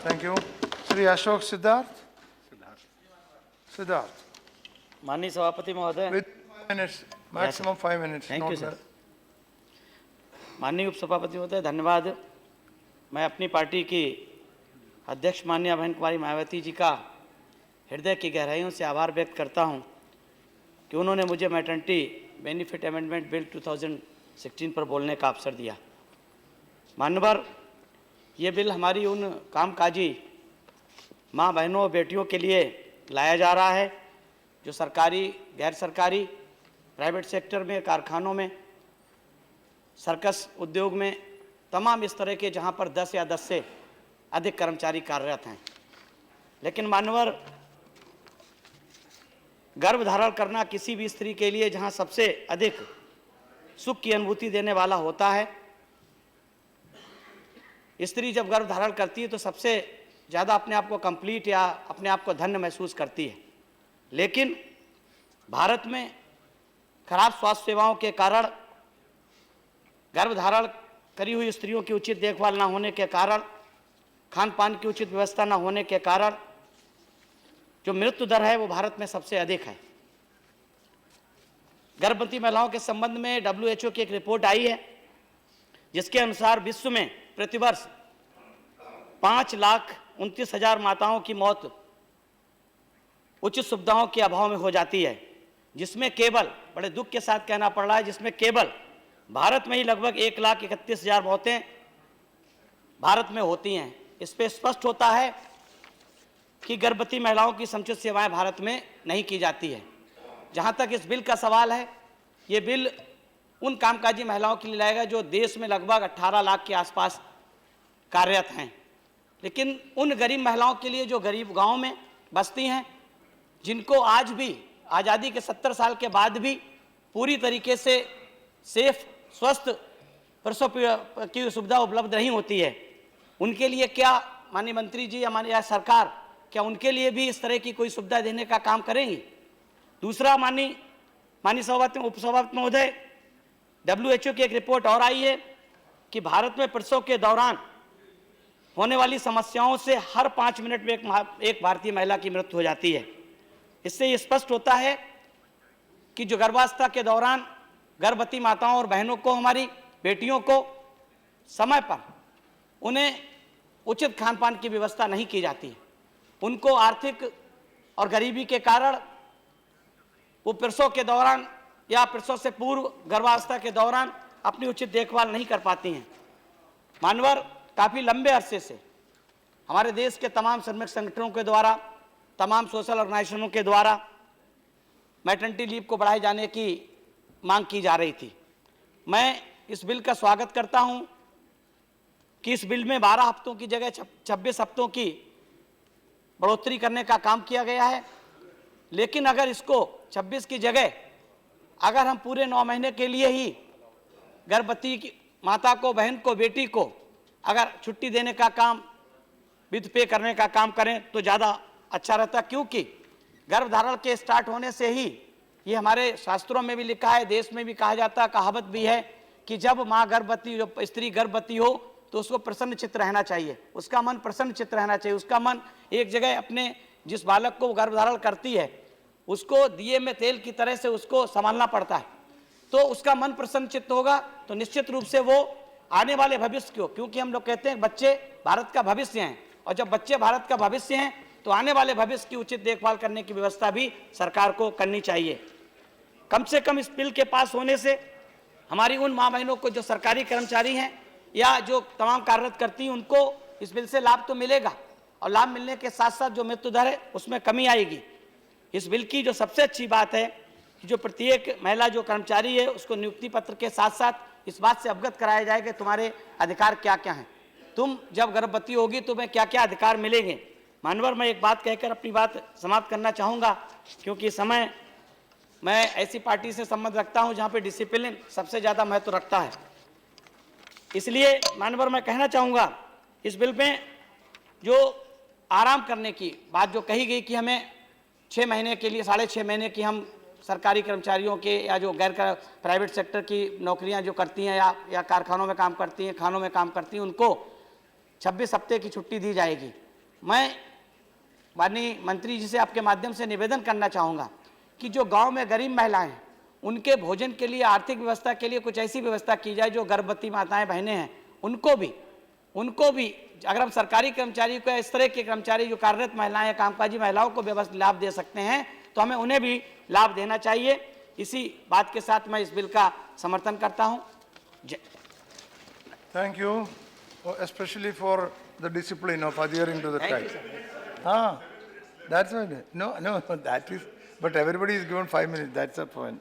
Thank you. Shri Ashok Siddharth. Siddharth. माननीय सभापति महोदय, With 5 minutes, maximum 5 minutes. Thank not you sir. less. माननीय उपसभापति महोदय, धन्यवाद। मैं अपनी पार्टी की अध्यक्ष माननीय बहन कुमारी मायावती जी का हृदय की गहराइयों से आभार व्यक्त करता हूं कि उन्होंने मुझे मैटरनिटी बेनिफिट अमेंडमेंट बिल 2016 पर बोलने का अवसर दिया। मान्यवर, ये बिल हमारी उन कामकाजी माँ बहनों और बेटियों के लिए लाया जा रहा है जो सरकारी, गैर सरकारी, प्राइवेट सेक्टर में, कारखानों में, सर्कस उद्योग में, तमाम इस तरह के जहाँ पर 10 या 10 से अधिक कर्मचारी कार्यरत हैं। लेकिन मान्यवर, गर्भधारण करना किसी भी स्त्री के लिए जहाँ सबसे अधिक सुख की अनुभूति देने वाला होता है, स्त्री जब गर्भधारण करती है तो सबसे ज़्यादा अपने आप को कंप्लीट या अपने आप को धन्य महसूस करती है। लेकिन भारत में खराब स्वास्थ्य सेवाओं के कारण, गर्भधारण करी हुई स्त्रियों की उचित देखभाल न होने के कारण, खान पान की उचित व्यवस्था न होने के कारण जो मृत्यु दर है वो भारत में सबसे अधिक है। गर्भवती महिलाओं के संबंध में WHO की एक रिपोर्ट आई है जिसके अनुसार विश्व में प्रतिवर्ष 5,29,000 माताओं की मौत उचित सुविधाओं के अभाव में हो जाती है, जिसमें केवल, बड़े दुख के साथ कहना पड़ रहा है, जिसमें केवल भारत में ही लगभग 1,31,000 मौतें भारत में होती हैं। इस पे स्पष्ट होता है कि गर्भवती महिलाओं की समुचित सेवाएं भारत में नहीं की जाती है। जहां तक इस बिल का सवाल है, ये बिल उन कामकाजी महिलाओं के लिए लाएगा जो देश में लगभग 18 लाख के आसपास कार्यरत हैं। लेकिन उन गरीब महिलाओं के लिए जो गरीब गांव में बसती हैं, जिनको आज भी आज़ादी के 70 साल के बाद भी पूरी तरीके से सेफ, स्वस्थ प्रसव की सुविधा उपलब्ध नहीं होती है, उनके लिए क्या माननीय मंत्री जी, हमारी सरकार क्या उनके लिए भी इस तरह की कोई सुविधा देने का काम करेंगी? दूसरा, माननीय सभापति उपसभापति महोदय, WHO की एक रिपोर्ट और आई है कि भारत में प्रसव के दौरान होने वाली समस्याओं से हर 5 मिनट में एक भारतीय महिला की मृत्यु हो जाती है। इससे ये स्पष्ट होता है कि जो गर्भावस्था के दौरान गर्भवती माताओं और बहनों को, हमारी बेटियों को समय पर उन्हें उचित खान पान की व्यवस्था नहीं की जाती है। उनको आर्थिक और गरीबी के कारण वो प्रसव के दौरान या प्रसव से पूर्व गर्भावस्था के दौरान अपनी उचित देखभाल नहीं कर पाती हैं। मान्यवर, काफ़ी लंबे अरसे से हमारे देश के तमाम श्रमिक संगठनों के द्वारा, तमाम सोशल ऑर्गेनाइजेशनों के द्वारा मैटरनिटी लीव को बढ़ाए जाने की मांग की जा रही थी। मैं इस बिल का स्वागत करता हूं कि इस बिल में 12 हफ्तों की जगह 26 हफ्तों की बढ़ोतरी करने का काम किया गया है। लेकिन अगर इसको 26 की जगह अगर हम पूरे 9 महीने के लिए ही गर्भवती की माता को, बहन को, बेटी को अगर छुट्टी देने का काम, विथ पे करने का काम करें तो ज़्यादा अच्छा रहता, क्योंकि गर्भधारण के स्टार्ट होने से ही, ये हमारे शास्त्रों में भी लिखा है, देश में भी कहा जाता है, कहावत भी है कि जब माँ गर्भवती, जो स्त्री गर्भवती हो तो उसको प्रसन्न चित्त रहना चाहिए, उसका मन प्रसन्न चित्त रहना चाहिए, उसका मन एक जगह अपने जिस बालक को गर्भधारण करती है उसको दिए में तेल की तरह से उसको संभालना पड़ता है। तो उसका मन प्रसन्न चित्त होगा तो निश्चित रूप से वो आने वाले भविष्य को, क्योंकि हम लोग कहते हैं बच्चे भारत का भविष्य हैं, और जब बच्चे भारत का भविष्य हैं तो आने वाले भविष्य की उचित देखभाल करने की व्यवस्था भी सरकार को करनी चाहिए। कम से कम इस बिल के पास होने से हमारी उन माँ बहनों को जो सरकारी कर्मचारी हैं या जो तमाम कार्यरत करती हैं, उनको इस बिल से लाभ तो मिलेगा, और लाभ मिलने के साथ साथ जो मृत्यु दर है उसमें कमी आएगी। इस बिल की जो सबसे अच्छी बात है कि जो प्रत्येक महिला जो कर्मचारी है उसको नियुक्ति पत्र के साथ साथ इस बात से अवगत कराया जाएगा कि तुम्हारे अधिकार क्या क्या हैं, तुम जब गर्भवती होगी तुम्हें क्या क्या अधिकार मिलेंगे। मानवर, मैं एक बात कहकर अपनी बात समाप्त करना चाहूँगा, क्योंकि समय मैं ऐसी पार्टी से संबंध रखता हूँ जहाँ पे डिसिप्लिन सबसे ज़्यादा महत्व रखता है। इसलिए मानवर, मैं कहना चाहूँगा इस बिल में जो आराम करने की बात जो कही गई कि हमें 6 महीने के लिए, 6.5 महीने की हम सरकारी कर्मचारियों के या जो गैर प्राइवेट सेक्टर की नौकरियां जो करती हैं या कारखानों में काम करती हैं, खानों में काम करती हैं, उनको 26 हफ्ते की छुट्टी दी जाएगी। मैं माननीय मंत्री जी से आपके माध्यम से निवेदन करना चाहूँगा कि जो गांव में गरीब महिलाएं हैं उनके भोजन के लिए, आर्थिक व्यवस्था के लिए कुछ ऐसी व्यवस्था की जाए। जो गर्भवती माताएं बहनें हैं उनको भी अगर हम सरकारी कर्मचारी को, इस तरह के कर्मचारी जो कार्यरत महिलाएं या कामकाजी महिलाओं को व्यवस्था लाभ दे सकते हैं तो हमें उन्हें भी लाभ देना चाहिए। इसी बात के साथ मैं इस बिल का समर्थन करता हूं। Thank you, especially for the discipline of adhering to the Thank time. you, sir. Ah, that's why. No, that is, but everybody is given 5 minutes, that's the point.